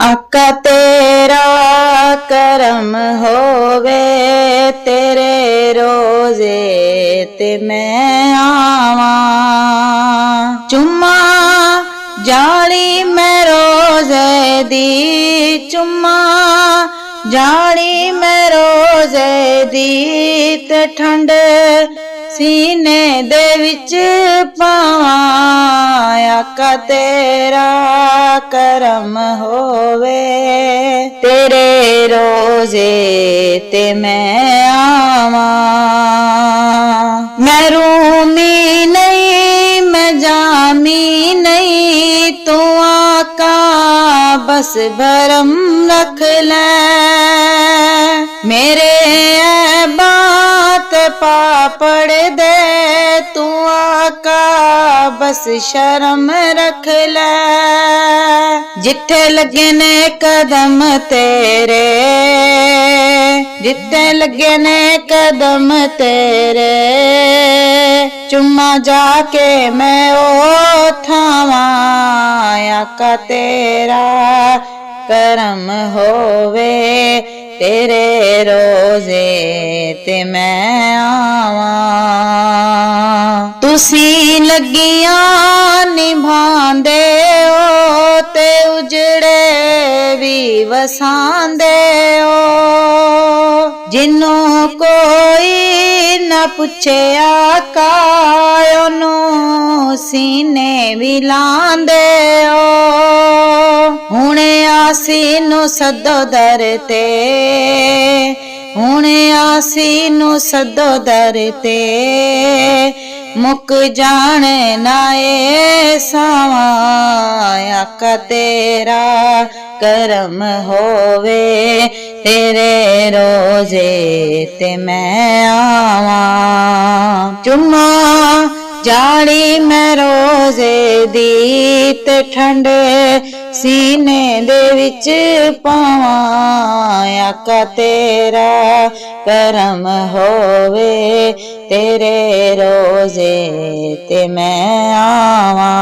आका तेरा करम होवे, तेरे रोजे ते मैं आवा। चुम्मा जाली मैं रोजे दी, चुम्मा जाली मैं रोजे दी, ते ठंड सीने दे विच पावां। आका तेरा करम होवे, तेरे रोजे ते मैं आवा। मैं रूमी नहीं मैं जामी नहीं, तू आका बस भरम रख ले। मेरे बात पापड़ दे, तू आका बस शर्म रख ले। जिथे लगे ने कदम तेरे, जिथे लगे ने कदम तेरे, चुम्मा जाके मैं ओ थावा। आका तेरा करम होवे, तेरे रोजे ते मैं आवा। तुसी लगियां निभांदे हो, ते उजड़े भी वसांदे हो। जिन्हों कोई न पुछे आका, ओनू सीने भी लांदे हो। हुणे आसी नू सदो दर ते, हुणे आसी नू सदो दर ते, मुक जाने नाए सावा। आका तेरा करम होवे, तेरे रोजे ते मैं आवा। चुम्मा जाली मैं रोजे दी, ते ठंड सीने दे विच पावां। आका तेरा करम होवे, तेरे रोजे ते मैं आवा।